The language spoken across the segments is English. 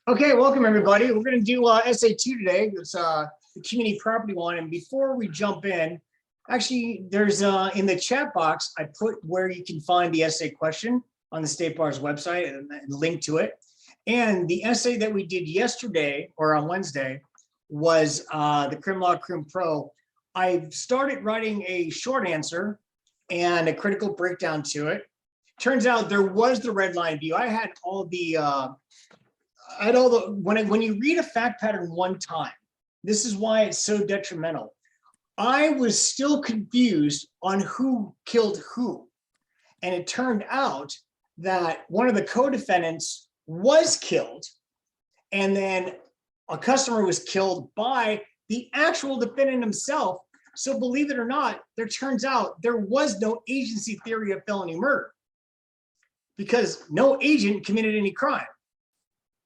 Okay, welcome everybody. We're going to do essay 2 today. It's the community property one. And before we jump in, actually, there's in the chat box, I put where you can find the essay question on the State Bar's website and link to it. And the essay that we did yesterday or on Wednesday was the Crim Law Crim Pro. I started writing a short answer and a critical breakdown to it. Turns out there was the red line view. I had all the when you read a fact pattern one time, this is why it's so detrimental. I was still confused on who killed who. And it turned out that one of the co-defendants was killed, and then a customer was killed by the actual defendant himself. So believe it or not, there turns out there was no agency theory of felony murder because no agent committed any crime.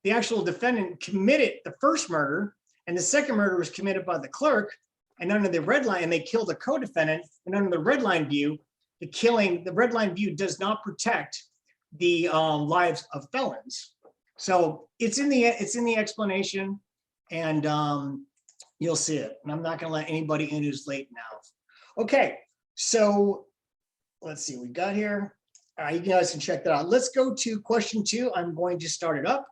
The actual defendant committed the first murder, and the second murder was committed by the clerk, and under the red line, and they killed a co-defendant, and under the red line view, the red line view does not protect the lives of felons. So it's in the explanation, and you'll see it. And I'm not going to let anybody in who's late now. Okay, so let's see what we got here. All right, you guys can check that out. Let's go to question 2. I'm going to start it up.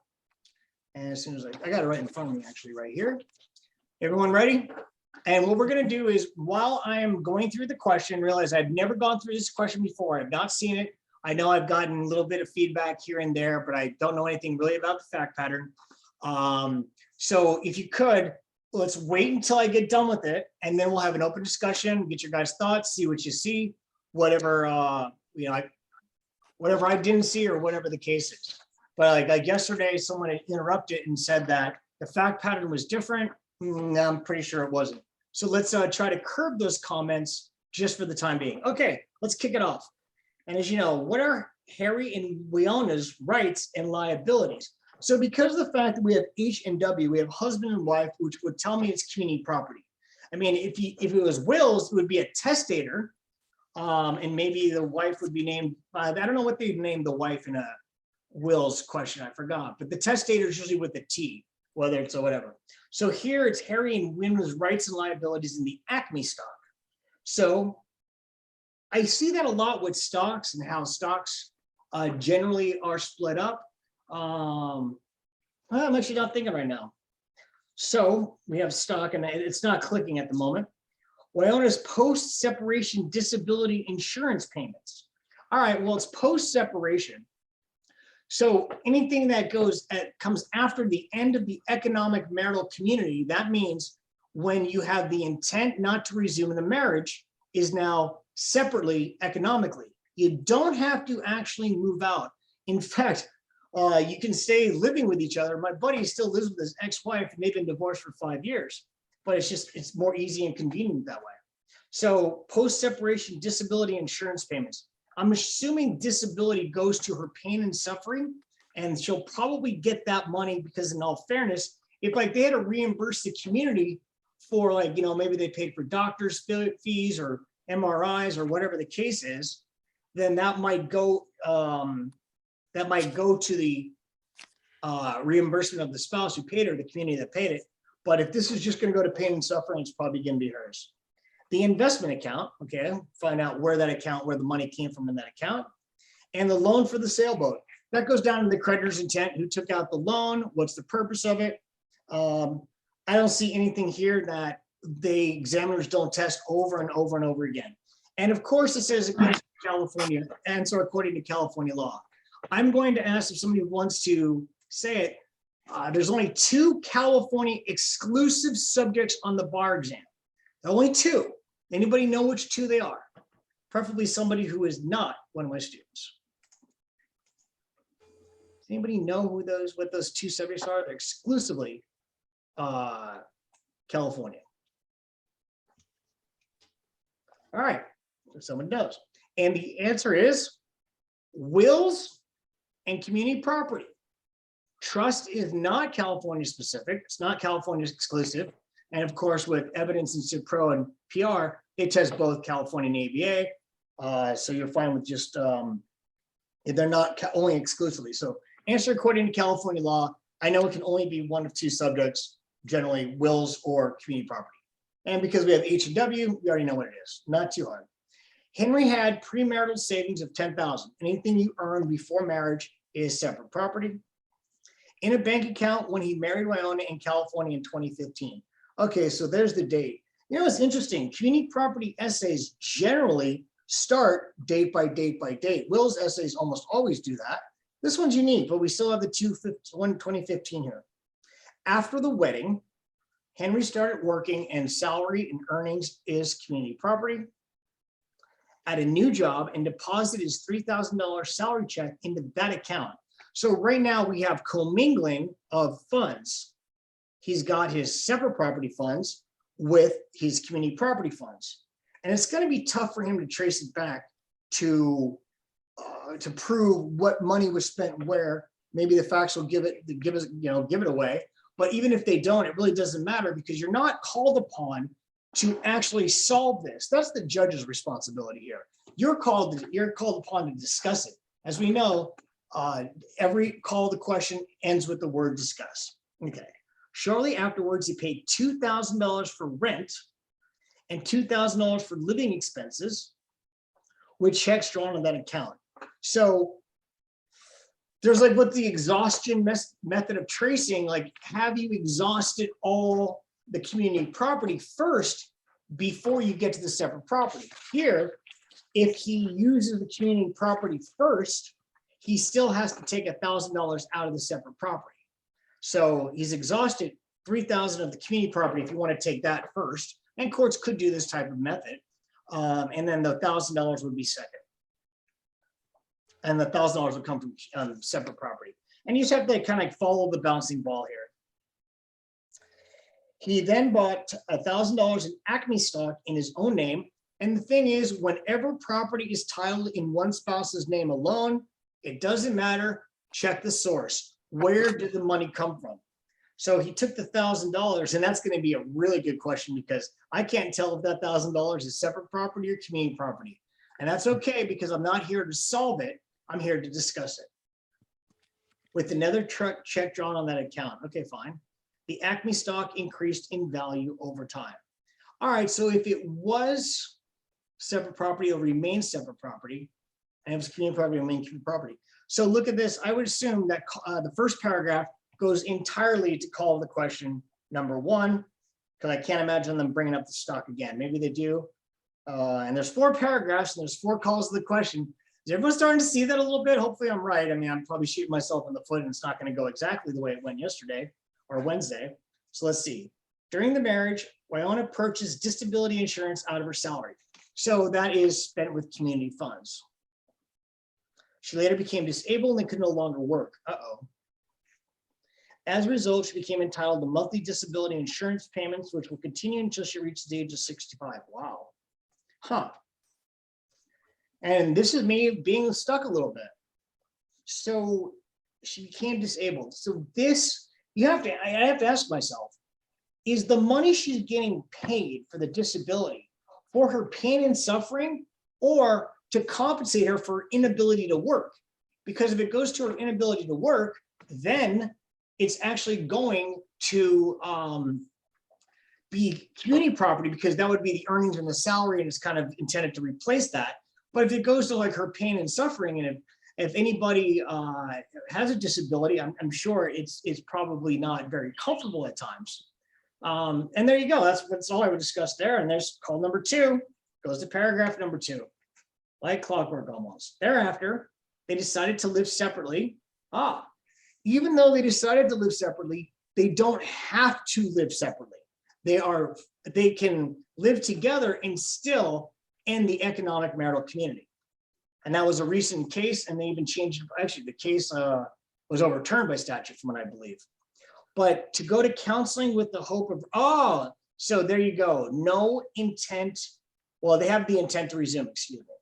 And as soon as I got it right in front of me, actually, right here. Everyone ready? And what we're going to do is, while I am going through the question, realize I've never gone through this question before. I've not seen it. I know I've gotten a little bit of feedback here and there, but I don't know anything really about the fact pattern. So if you could, let's wait until I get done with it, and then we'll have an open discussion, get your guys' thoughts, see what you see, whatever, whatever I didn't see or whatever the case is. But like yesterday, someone had interrupted and said that the fact pattern was different. I'm pretty sure it wasn't. So let's try to curb those comments just for the time being. Okay, let's kick it off. And as you know, what are Harry and Wiona's rights and liabilities? So because of the fact that we have H and W, we have husband and wife, which would tell me it's community property. I mean, if it was wills, it would be a testator, and maybe the wife would be named. I don't know what they named the wife in a wills question, I forgot, but the testator is usually with a T, whether it's or whatever. So here it's Harry and Wiona's rights and liabilities in the Acme stock. So I see that a lot with stocks and how stocks generally are split up. I'm actually not thinking right now. So we have stock, and it's not clicking at the moment. Wiona's post-separation disability insurance payments. All right, well, it's post-separation. So anything that comes after the end of the economic marital community, that means when you have the intent not to resume the marriage is now separately economically. You don't have to actually move out. In fact, you can stay living with each other. My buddy still lives with his ex-wife, and they've been divorced for 5 years, but it's more easy and convenient that way. So post-separation disability insurance payments. I'm assuming disability goes to her pain and suffering, and she'll probably get that money because, in all fairness, if like they had to reimburse the community for, like, maybe they paid for doctors' fees or MRIs or whatever the case is, then that might go to the reimbursement of the spouse who paid her, the community that paid it. But if this is just going to go to pain and suffering, it's probably going to be hers. The investment account, okay, find out where the money came from in that account, and the loan for the sailboat. That goes down to the creditor's intent, who took out the loan, what's the purpose of it. I don't see anything here that the examiners don't test over and over and over again. And of course, it says against California, and so according to California law. I'm going to ask if somebody wants to say it. There's only 2 California exclusive subjects on the bar exam. Only 2. Anybody know which 2 they are? Preferably somebody who is not one of my students. Does anybody know what those 2 subjects are? They're exclusively California. All right, if someone knows. And the answer is wills and community property. Trust is not California specific. It's not California exclusive. And of course, with evidence in Civ Pro and PR, they test both California and ABA. So you're fine with just, they're not only exclusively. So answer according to California law, I know it can only be one of two subjects, generally wills or community property. And because we have H and W, we already know what it is, not too hard. Henry had premarital savings of $10,000. Anything you earn before marriage is separate property. In a bank account when he married Wyona in California in 2015. Okay, so there's the date. You know, it's interesting. Community property essays generally start date by date by date. Will's essays almost always do that. This one's unique, but we still have the 2015 here. After the wedding, Henry started working and salary and earnings is community property. At a new job and deposited his $3,000 salary check into that account. So right now we have commingling of funds. He's got his separate property funds with his community property funds. And it's going to be tough for him to trace it back to prove what money was spent where. Maybe the facts will give it away. But even if they don't, it really doesn't matter because you're not called upon to actually solve this. That's the judge's responsibility here. You're called upon to discuss it. As we know, every call to question ends with the word discuss. Okay. Shortly afterwards, he paid $2,000 for rent and $2,000 for living expenses, with checks drawn on that account. So there's like what the exhaustion method of tracing, like have you exhausted all the community property first before you get to the separate property? Here, if he uses the community property first, he still has to take $1,000 out of the separate property. So he's exhausted $3,000 of the community property if you want to take that first. And courts could do this type of method. And then the $1,000 would be second. And the $1,000 would come from separate property. And you just have to kind of follow the bouncing ball here. He then bought $1,000 in Acme stock in his own name. And the thing is, whenever property is titled in one spouse's name alone, it doesn't matter, check the source. Where did the money come from? So he took the $1,000, and that's going to be a really good question because I can't tell if that $1,000 is separate property or community property. And that's okay because I'm not here to solve it. I'm here to discuss it. With another check drawn on that account. Okay, fine. The Acme stock increased in value over time. All right, so if it was separate property, it'll remain separate property. And if it's community property, it'll remain community property. So look at this. I would assume that the first paragraph goes entirely to call the question number one, because I can't imagine them bringing up the stock again. Maybe they do. And there's 4 paragraphs and there's 4 calls to the question. Is everyone starting to see that a little bit? Hopefully I'm right. I mean, I'm probably shooting myself in the foot and it's not going to go exactly the way it went yesterday or Wednesday. So let's see. During the marriage, Wyona purchased disability insurance out of her salary. So that is spent with community funds. She later became disabled and could no longer work. Uh-oh. As a result, she became entitled to monthly disability insurance payments, which will continue until she reaches the age of 65. Wow. Huh. And this is me being stuck a little bit. So she became disabled. So this, I have to ask myself, is the money she's getting paid for the disability for her pain and suffering or to compensate her for inability to work? Because if it goes to her inability to work, then it's actually going to be community property because that would be the earnings and the salary and it's kind of intended to replace that. But if it goes to like her pain and suffering, and if anybody has a disability, I'm sure it's probably not very comfortable at times. And there you go. That's all I would discuss there. And there's call number 2, goes to paragraph number 2, like clockwork almost. Thereafter, they decided to live separately. Even though they decided to live separately, they don't have to live separately. They can live together and still end the economic marital community. And that was a recent case, and they even changed, actually the case was overturned by statute from what I believe. But to go to counseling with the hope of, so there you go, no intent, well, they have the intent to resume, excuse me.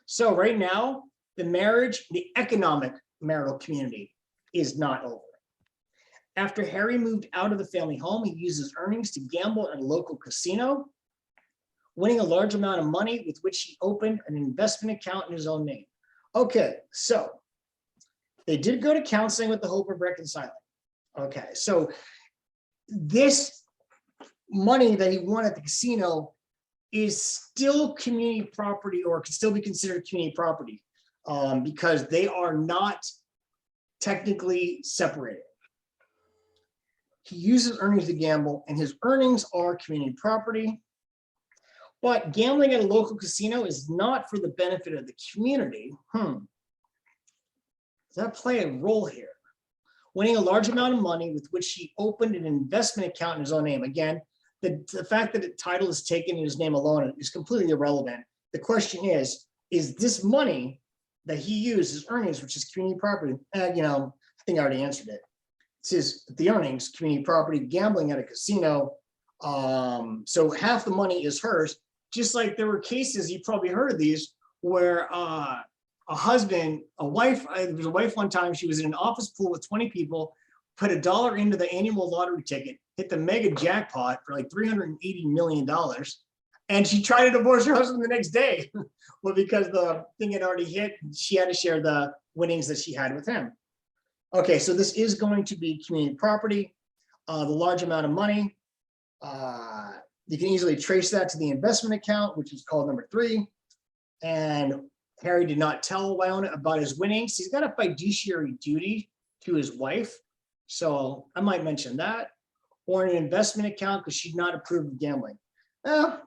So right now, the marriage, the economic marital community is not over. After Harry moved out of the family home, he used his earnings to gamble at a local casino, winning a large amount of money with which he opened an investment account in his own name. Okay, so they did go to counseling with the hope of reconciling. Okay, so this money that he won at the casino is still community property, or can still be considered community property, because they are not technically separated. He uses earnings to gamble, and his earnings are community property. But gambling at a local casino is not for the benefit of the community. Does that play a role here? Winning a large amount of money with which he opened an investment account in his own name. Again, the fact that the title is taken in his name alone is completely irrelevant. The question is this money that he used, his earnings, which is community property? I think I already answered it. It says the earnings, community property, gambling at a casino. So half the money is hers. Just like there were cases, you probably heard of these, where a wife one time, she was in an office pool with 20 people, put $1 into the annual lottery ticket, hit the mega jackpot for like $380 million. And she tried to divorce her husband the next day. Well, because the thing had already hit, she had to share the winnings that she had with him. Okay, so this is going to be community property, the large amount of money. You can easily trace that to the investment account, which is called number 3. And Harry did not tell Wyona about his winnings. He's got a fiduciary duty to his wife. So I might mention that. Or an investment account because she'd not approved of gambling. Well,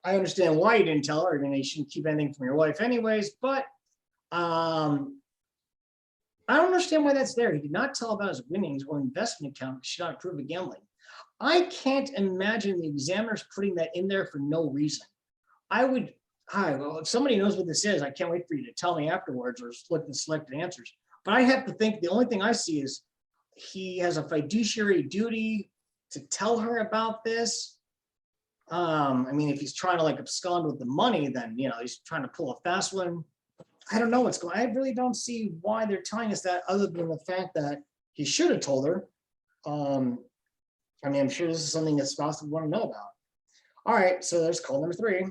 I understand why you didn't tell her. You shouldn't keep anything from your wife anyways, but I don't understand why that's there. He did not tell about his winnings or investment account because she did not approve of gambling. I can't imagine the examiners putting that in there for no reason. Well, if somebody knows what this is, I can't wait for you to tell me afterwards or look at the selected answers. But I have to think the only thing I see is he has a fiduciary duty to tell her about this. If he's trying to abscond with the money, then, he's trying to pull a fast one. I don't know what's going on. I really don't see why they're telling us that other than the fact that he should have told her. I'm sure this is something that spouse would want to know about. All right, so there's call number 3.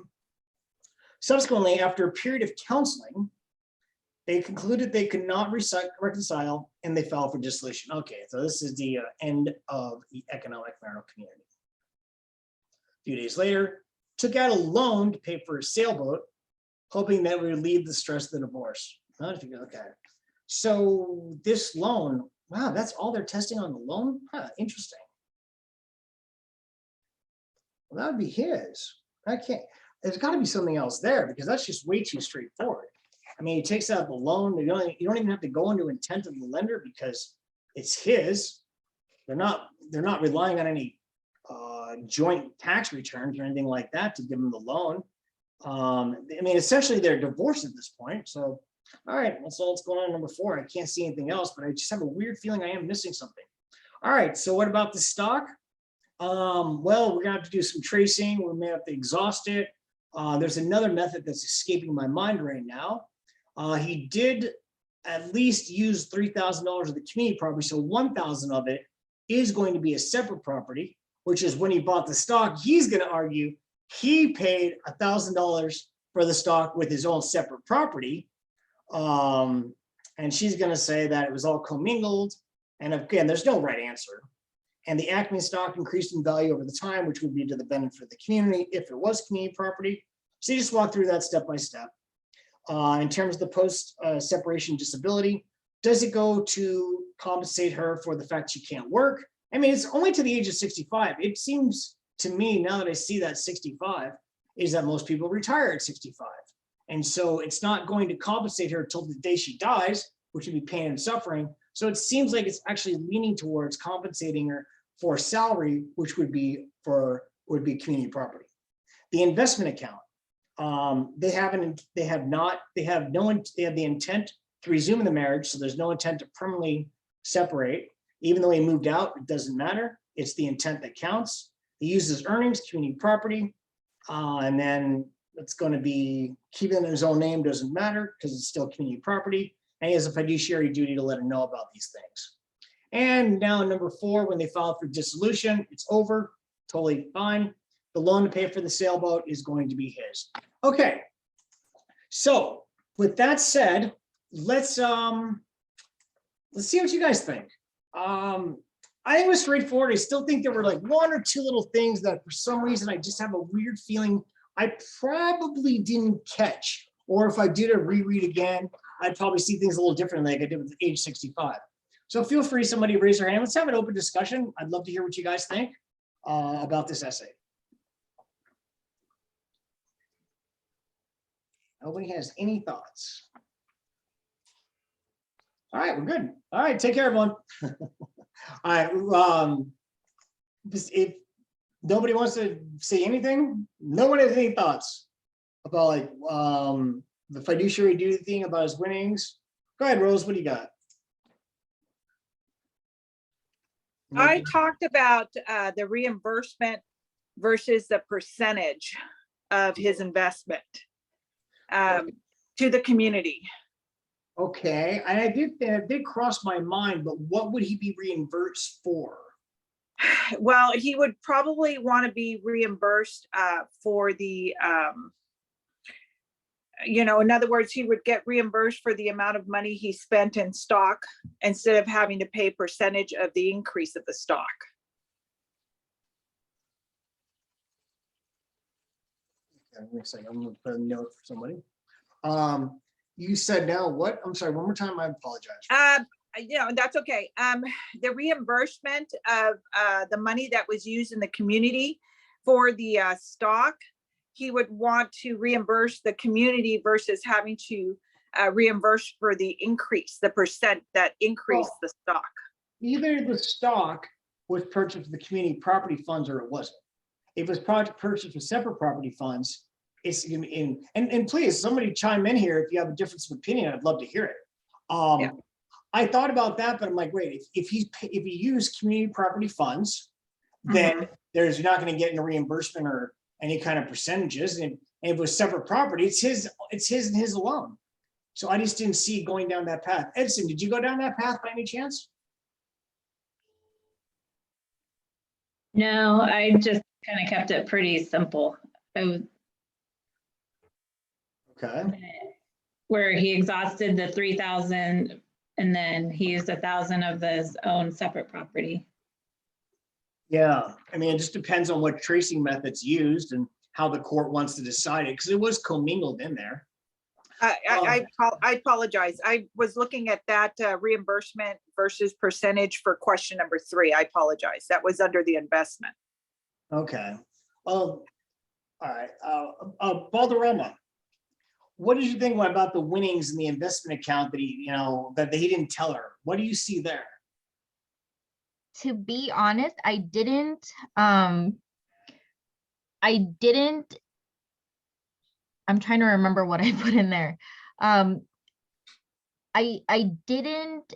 Subsequently, after a period of counseling, they concluded they could not reconcile, and they filed for dissolution. Okay, so this is the end of the economic marital community. A few days later, took out a loan to pay for a sailboat, hoping that would relieve the stress of the divorce. Okay, so this loan, wow, that's all they're testing on the loan? Interesting. Well, that would be his. There's got to be something else there because that's just way too straightforward. He takes out the loan. You don't even have to go into intent of the lender because it's his. They're not relying on any joint tax returns or anything like that to give them the loan. Essentially they're divorced at this point. So, all right, that's all that's going on. Number 4. I can't see anything else, but I just have a weird feeling I am missing something. All right, so what about the stock? Well, we're gonna have to do some tracing. We may have to exhaust it. There's another method that's escaping my mind right now. He did at least use $3,000 of the community property, so 1,000 of it is going to be a separate property, which is when he bought the stock. He's going to argue he paid $1,000 for the stock with his own separate property, and she's going to say that it was all commingled. And again, there's no right answer. And the Acme stock increased in value over the time, which would be to the benefit of the community if it was community property. So you just walk through that step by step. In terms of the post-separation disability, does it go to compensate her for the fact she can't work? It's only to the age of 65. It seems to me, now that I see that 65, is that most people retire at 65. And so it's not going to compensate her until the day she dies, which would be pain and suffering. So it seems like it's actually leaning towards compensating her for salary, which would be community property. The investment account, they have the intent to resume the marriage, so there's no intent to permanently separate. Even though he moved out, it doesn't matter. It's the intent that counts. He uses earnings, community property, and then it's going to be keeping it in his own name doesn't matter because it's still community property. And he has a fiduciary duty to let her know about these things. And now number 4, when they filed for dissolution, it's over, totally fine. The loan to pay for the sailboat is going to be his. Okay, so with that said, let's let's see what you guys think. I think it was straightforward. I still think there were like one or two little things that for some reason I just have a weird feeling I probably didn't catch. Or if I did a reread again, I'd probably see things a little differently like I did with age 65. So feel free, somebody raise their hand. Let's have an open discussion. I'd love to hear what you guys think about this essay. Nobody has any thoughts. All right, we're good. All right, take care, everyone. All right, if nobody wants to say anything, no one has any thoughts about like the fiduciary duty thing about his winnings. Go ahead, Rose, what do you got? I talked about the reimbursement versus the percentage of his investment to the community. Okay, and it did cross my mind, but what would he be reimbursed for? Well, he would probably want to be reimbursed for the, in other words, he would get reimbursed for the amount of money he spent in stock instead of having to pay percentage of the increase of the stock. Okay, wait a second, I'm gonna put a note for somebody. You said now what? I'm sorry, one more time, I apologize. That's okay. The reimbursement of the money that was used in the community for the stock, he would want to reimburse the community versus having to reimburse for the increase, the percent that increased the stock. Either the stock was purchased with the community property funds or it wasn't. If it was purchased with separate property funds, it's in, and please, somebody chime in here if you have a difference of opinion. I'd love to hear it. Yeah. I thought about that, but I'm like, wait, if he used community property funds, then you're not going to get any reimbursement or any kind of percentages. And if it was separate property, it's his and his alone. So I just didn't see going down that path. Edson, did you go down that path by any chance? No, I just kind of kept it pretty simple. Okay. Where he exhausted the 3,000 and then he used 1,000 of his own separate property. Yeah, I mean, it just depends on what tracing methods used and how the court wants to decide it, because it was commingled in there. I apologize. I was looking at that reimbursement versus percentage for question number 3. I apologize. That was under the investment. Okay. All right. Balderrama, what did you think about the winnings in the investment account that he didn't tell her? What do you see there? To be honest, I didn't, I'm trying to remember what I put in there. I didn't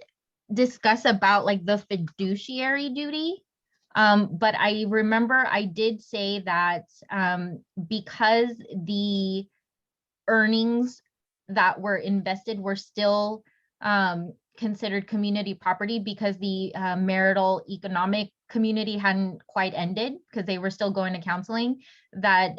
discuss about like the fiduciary duty, but I remember I did say that because the earnings that were invested were still considered community property because the marital economic community hadn't quite ended because they were still going to counseling, that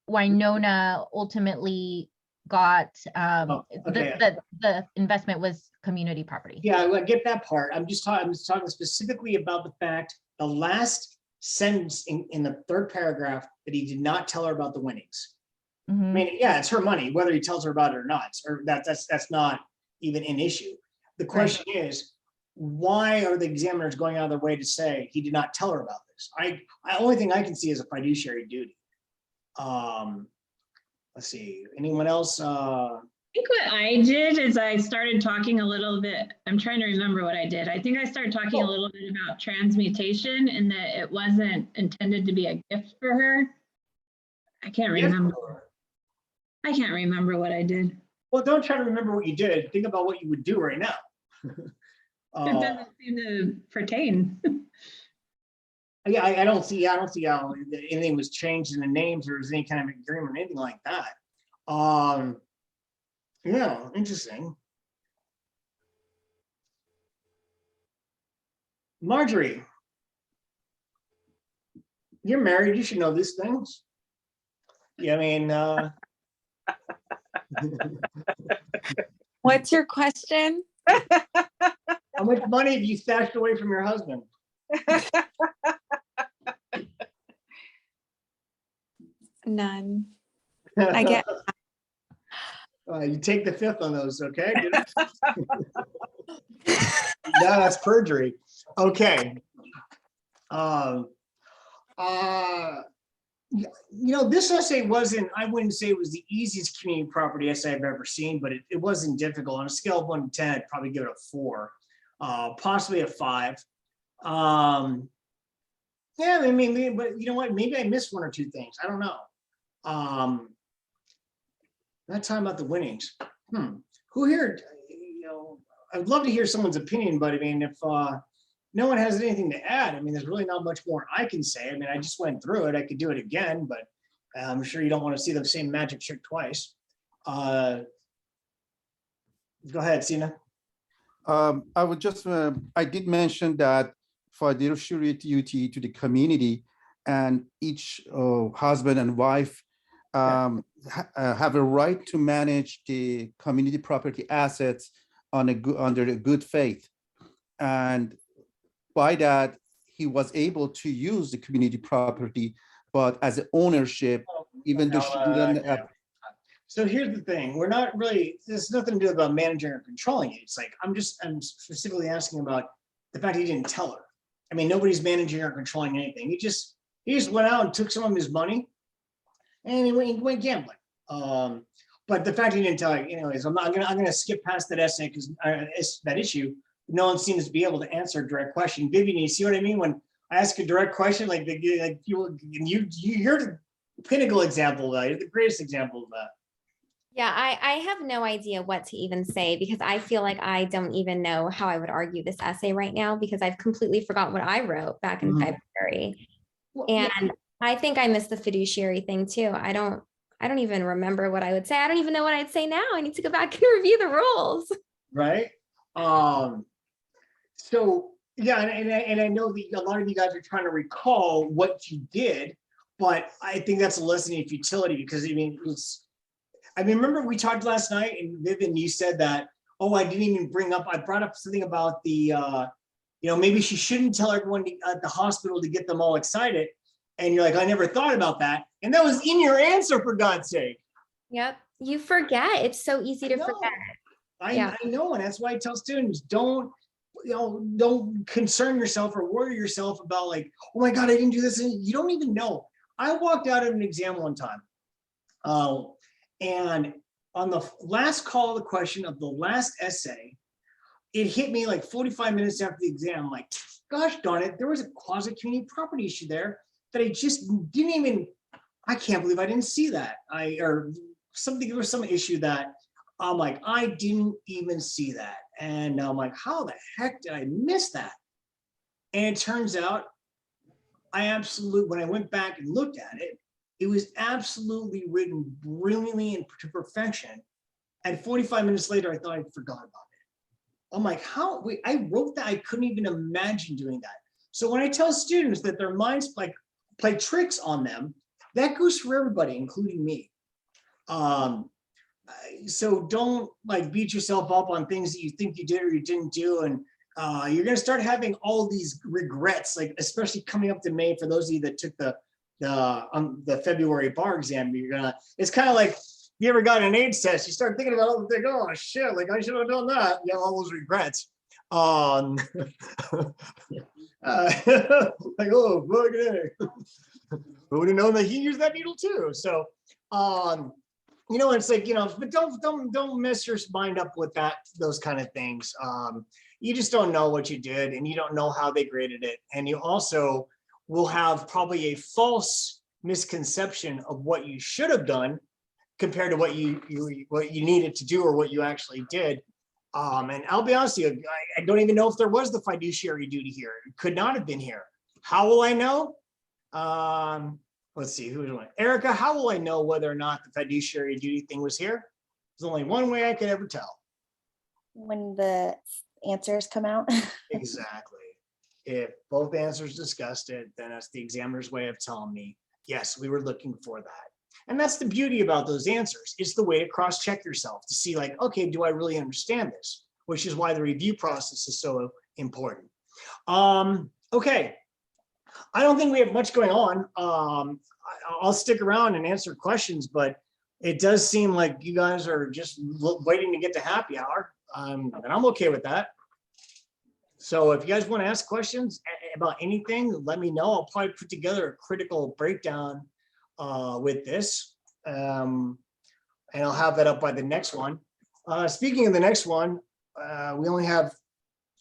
Winona ultimately got the investment was community property. Yeah, I get that part. I'm just talking specifically about the fact the last sentence in the 3rd paragraph that he did not tell her about the winnings. I mean, yeah, it's her money, whether he tells her about it or not, or that's not even an issue. The question is, why are the examiners going out of their way to say he did not tell her about this? Only thing I can see is a fiduciary duty. Let's see, anyone else? I think what I did is I started talking a little bit. I'm trying to remember what I did. I think I started talking a little bit about transmutation and that it wasn't intended to be a gift for her. I can't remember. I can't remember what I did. Well, don't try to remember what you did. Think about what you would do right now. It doesn't seem to pertain. Yeah, I don't see how anything was changed in the names or there's any kind of agreement or anything like that. Yeah, interesting. Marjorie, you're married, you should know these things. Yeah, I mean, What's your question? How much money have you stashed away from your husband? None. I get You take the fifth on those, okay? No, that's perjury. Okay. This essay wasn't, I wouldn't say it was the easiest community property essay I've ever seen, but it wasn't difficult. On a scale of 1 to 10, I'd probably give it a 4, possibly a 5. Yeah, I mean, but you know what? Maybe I missed 1 or 2 things. I don't know. Not talking about the winnings. Who here, I'd love to hear someone's opinion, but I mean, if no one has anything to add, I mean, there's really not much more I can say. I mean, I just went through it. I could do it again, but I'm sure you don't want to see the same magic trick twice. Go ahead, Sina. I would just, I did mention that fiduciary duty to the community, and each husband and wife have a right to manage the community property assets under a good faith. And by that, he was able to use the community property, but as an ownership, even though she didn't. So here's the thing: we're not really. There's nothing to do about managing or controlling it. It's like I'm specifically asking about the fact he didn't tell her. I mean, nobody's managing or controlling anything. He just went out and took some of his money, and he went gambling. But the fact he didn't tell her, anyways, I'm gonna skip past that essay because that issue. No one seems to be able to answer a direct question. Vivian, you see what I mean? When I ask a direct question, like you're the pinnacle example of that. You're the greatest example of that. Yeah, I have no idea what to even say because I feel like I don't even know how I would argue this essay right now because I've completely forgotten what I wrote back in February. And I think I missed the fiduciary thing too. I don't even remember what I would say. I don't even know what I'd say now. I need to go back and review the rules. Right. So yeah, and I know that a lot of you guys are trying to recall what you did, but I think that's a lesson in futility because I mean remember we talked last night and Vivian, you said that, oh, I brought up something about the maybe she shouldn't tell everyone at the hospital to get them all excited. And you're like, I never thought about that. And that was in your answer, for God's sake. Yep. You forget. It's so easy to forget. I know. And that's why I tell students, don't concern yourself or worry yourself about like, oh my God, I didn't do this. And you don't even know. I walked out of an exam one time. And on the last call of the question of the last essay, it hit me like 45 minutes after the exam. I'm like, gosh darn it, there was a quasi community property issue there that I just didn't even, I can't believe I didn't see that. There was some issue that I'm like, I didn't even see that. And I'm like, how the heck did I miss that? And it turns out when I went back and looked at it, it was absolutely written brilliantly and to perfection. And 45 minutes later, I thought I'd forgot about it. I'm like, I wrote that, I couldn't even imagine doing that. So when I tell students that their minds play tricks on them, that goes for everybody, including me. So don't beat yourself up on things that you think you did or you didn't do. And you're gonna start having all these regrets, especially coming up to May for those of you that took the February bar exam. It's kind of like, you ever got an AIDS test, you start thinking about all the things, oh shit, I should have done that. You have all those regrets. Oh, look at it. Who would have known that he used that needle too? So, it's like, but don't mess your mind up with those kind of things. You just don't know what you did and you don't know how they graded it. And you also will have probably a false misconception of what you should have done compared to what you needed to do or what you actually did. And I'll be honest with you, I don't even know if there was the fiduciary duty here. It could not have been here. How will I know? Let's see, who's one? Erica, how will I know whether or not the fiduciary duty thing was here? There's only one way I could ever tell. When the answers come out. Exactly. If both answers discussed it, then that's the examiner's way of telling me, yes, we were looking for that. And that's the beauty about those answers. It's the way to cross-check yourself to see okay, do I really understand this? which is why the review process is so important. Okay. I don't think we have much going on. I'll stick around and answer questions, but it does seem like you guys are just waiting to get to happy hour. And I'm okay with that. So if you guys want to ask questions about anything, let me know. I'll probably put together a critical breakdown with this. And I'll have that up by the next one. Speaking of the next one, we only have,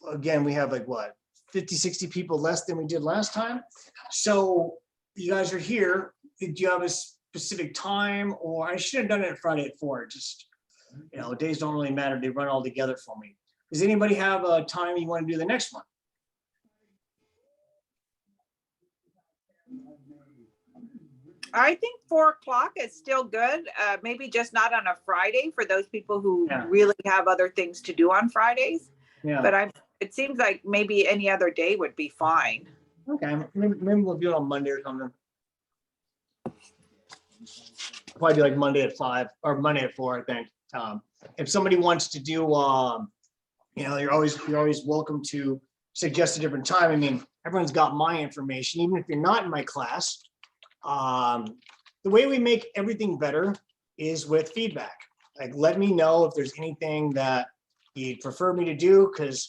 again, we have like what, 50, 60 people less than we did last time. So you guys are here. Do you have a specific time? Or I should have done it Friday at 4. Just, you know, days don't really matter. They run all together for me. Does anybody have a time you want to do the next one? I think 4 o'clock is still good. Maybe just not on a Friday for those people who really have other things to do on Fridays. Yeah. But it seems like maybe any other day would be fine. Okay, maybe we'll do it on Monday or something. Probably do like Monday at 5 or Monday at 4, I think. If somebody wants to do, you know, you're always welcome to suggest a different time. I mean, everyone's got my information, even if you're not in my class. The way we make everything better is with feedback. Like, let me know if there's anything that you'd prefer me to do, because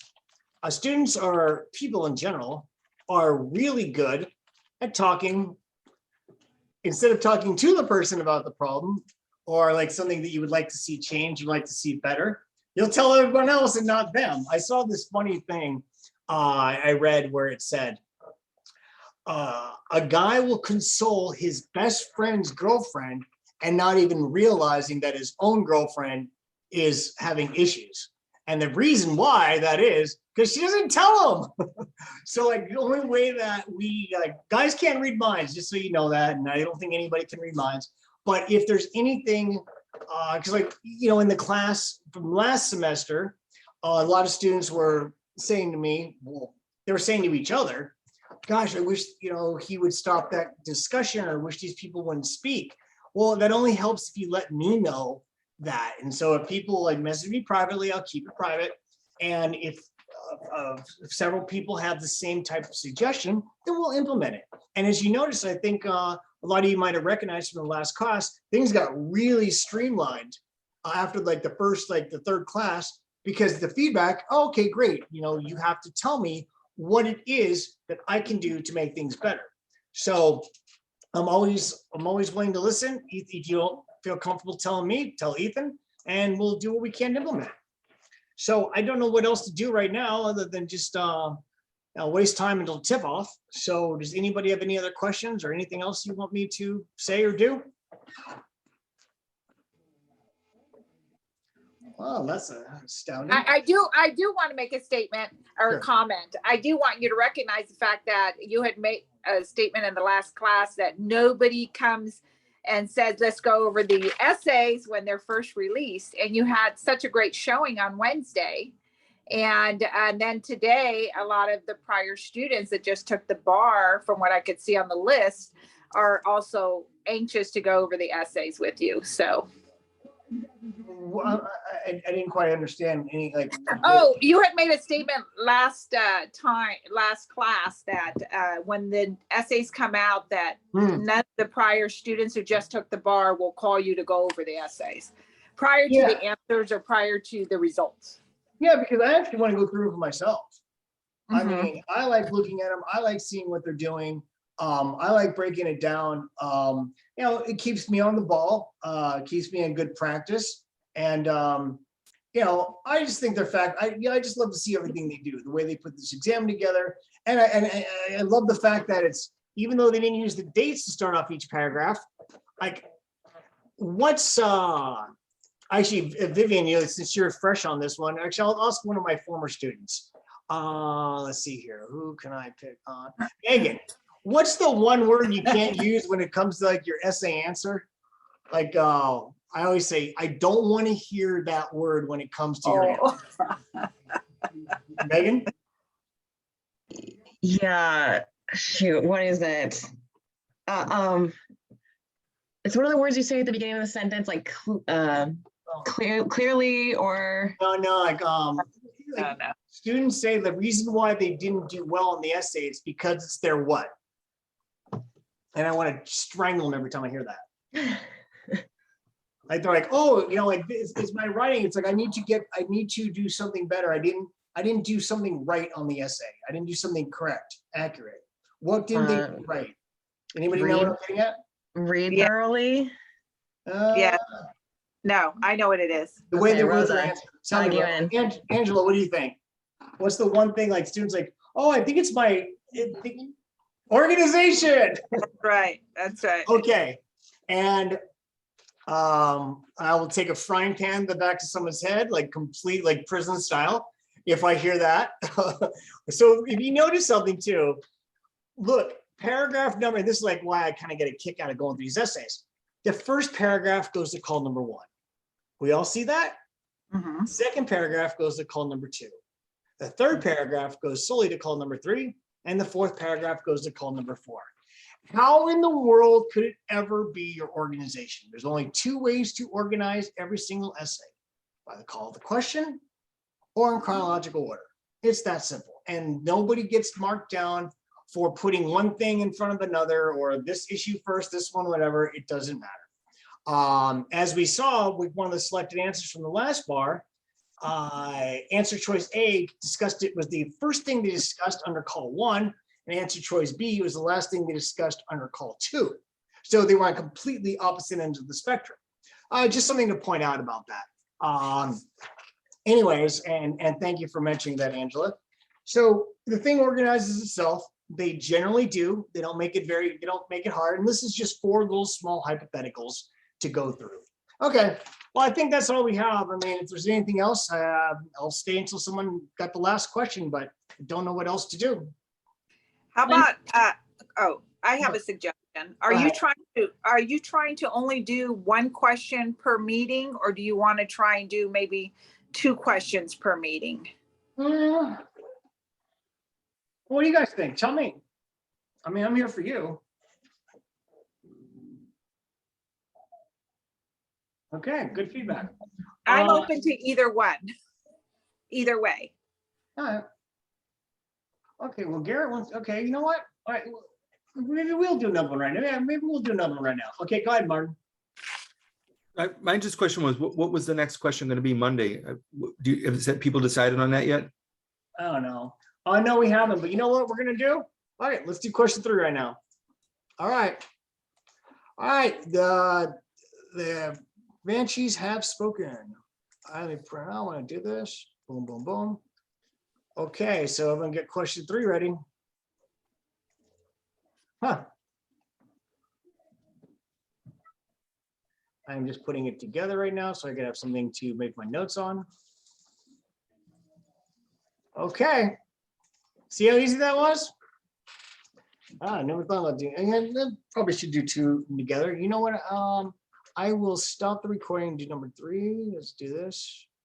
students or people in general are really good at talking. Instead of talking to the person about the problem or like something that you would like to see change, you'd like to see better, you'll tell everyone else and not them. I saw this funny thing I read where it said, a guy will console his best friend's girlfriend and not even realizing that his own girlfriend is having issues. And the reason why that is because she doesn't tell him. So like the only way that we, guys can't read minds, just so you know that, and I don't think anybody can read minds. But if there's anything, because like, you know, in the class from last semester, a lot of students were saying to me, well, they were saying to each other, gosh, I wish, you know, he would stop that discussion, or I wish these people wouldn't speak. Well, that only helps if you let me know that. And so if people like message me privately, I'll keep it private. And if several people have the same type of suggestion, then we'll implement it. And as you notice, I think a lot of you might have recognized from the last class, things got really streamlined after like the third class, because the feedback, oh, okay, great. You know, you have to tell me what it is that I can do to make things better. So I'm always willing to listen. If you don't feel comfortable telling me, tell Ethan, and we'll do what we can to implement. So I don't know what else to do right now other than just waste time until tip off. So does anybody have any other questions or anything else you want me to say or do? Oh, that's astounding. I do want to make a statement or a comment. I do want you to recognize the fact that you had made a statement in the last class that nobody comes and says, let's go over the essays when they're first released. And you had such a great showing on Wednesday. And then today, a lot of the prior students that just took the bar, from what I could see on the list, are also anxious to go over the essays with you. So. Well, I didn't quite understand any like. Oh, you had made a statement last class that when the essays come out, that none of the prior students who just took the bar will call you to go over the essays prior to the answers or prior to the results. Yeah, because I actually want to go through it for myself. I mean, I like looking at them. I like seeing what they're doing. I like breaking it down. You know, it keeps me on the ball, keeps me in good practice. And, you know, I just think I just love to see everything they do, the way they put this exam together. And I love the fact that it's, even though they didn't use the dates to start off each paragraph, like what's, actually, Vivian, you know, since you're fresh on this one, actually, I'll ask one of my former students. Let's see here. Who can I pick on? Megan. What's the one word you can't use when it comes to like your essay answer? Like, I always say, I don't want to hear that word when it comes to your answer. Megan? Yeah, shoot, what is it? It's one of the words you say at the beginning of the sentence, like clearly, or No, like No, no. students say the reason why they didn't do well in the essay is because it's their what? And I want to strangle them every time I hear that. Like they're like, oh, like this is my writing. It's like I need to do something better. I didn't do something right on the essay. I didn't do something correct, accurate. What didn't they do right? Anybody know what I'm getting at? Read Yeah. thoroughly. Yeah. No, I know what it is. The way Okay, they wrote Rosa, their answer. Tell plug me, you Rosa. Angela, what do you think? What's the one thing like students like, oh, I think it's my organization. Right, that's right. Okay. And I will take a frying pan to the back of someone's head, like complete, like prison style, if I hear that. So if you notice something too, look, paragraph number, this is like why I kind of get a kick out of going through these essays. The first paragraph goes to call number 1. We all see that? Mhm. Second paragraph goes to call number 2. The third paragraph goes solely to call number 3. And the fourth paragraph goes to call number 4. How in the world could it ever be your organization? There's only 2 ways to organize every single essay: by the call of the question or in chronological order. It's that simple. And nobody gets marked down for putting one thing in front of another, or this issue first, this one, whatever. It doesn't matter. As we saw with one of the selected answers from the last bar, answer choice A discussed it was the first thing they discussed under call 1, and answer choice B was the last thing they discussed under call 2. So they were on completely opposite ends of the spectrum. Just something to point out about that. Anyways, and thank you for mentioning that, Angela. So the thing organizes itself. They generally do. They don't make it hard. And this is just 4 little small hypotheticals to go through. Okay, well, I think that's all we have. I mean, if there's anything else, I'll stay until someone got the last question, but I don't know what else to do. How about, I have a suggestion. Are Go you ahead. trying to only do 1 question per meeting, or do you want to try and do maybe 2 questions per meeting? What do you guys think? Tell me. I mean, I'm here for you. Okay, good feedback. I'm open to either one. Either way. All right. Okay, well, Garrett wants, okay, you know what? All right, maybe we'll do another one right now. Yeah, maybe we'll do another one right now. Okay, go ahead, Martin. My just question was, what was the next question going to be Monday? Have people decided on that yet? I don't know. I know we haven't, but you know what we're gonna do? All right, let's do question 3 right now. All right. All right, the Banshees have spoken. I want to do this. Boom, boom, boom. Okay, so I'm gonna get question 3 ready. Huh. I'm just putting it together right now so I can have something to make my notes on. Okay. See how easy that was? I never thought about doing, and probably should do 2 together. You know what? I will stop the recording and do number 3. Let's do this.